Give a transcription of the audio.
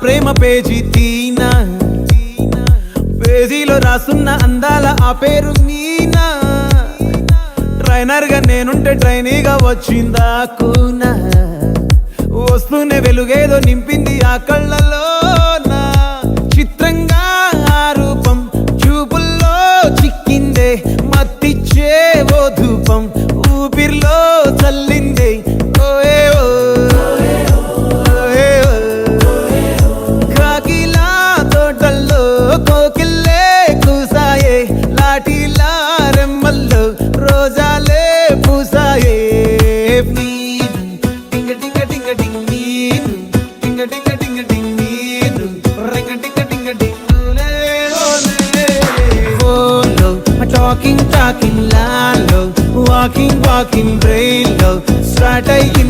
ప్రేమ page తీనా, పేజీలో రాసున్న అందాల ఆ పేరు మీనా. ట్రైనర్ గా నేనుంటే ట్రైనీగా వచ్చిందా కూనా, వస్తూనే వెలుగేదో నింపింది ఆ కళ్ళలోనా. చిత్రంగా ఆ రూపం చూపుల్లో చిక్కిందే, మత్తిచ్చే ఓ ధూపం ఊపిరిలో చల్లిందే. ఓయే ఓ కాకిలా తోటల్లో కోకిల్లే కూసాయే, లాఠీలా రెమ్మల్లో రోజాలే పూసాయే. టింగ టింగ టింగ టింగ్ నీరు, టింగ టింగ టింగ టింగ్ నీరు, రింగ టింగ టింగ టింగులే ఓలే. ఓలో టాకింగ్ టాకింగ్ లాలో, వాకింగ్ వాకింగ్ బ్రెయిన్లో స్టార్ట్ అయ్యింది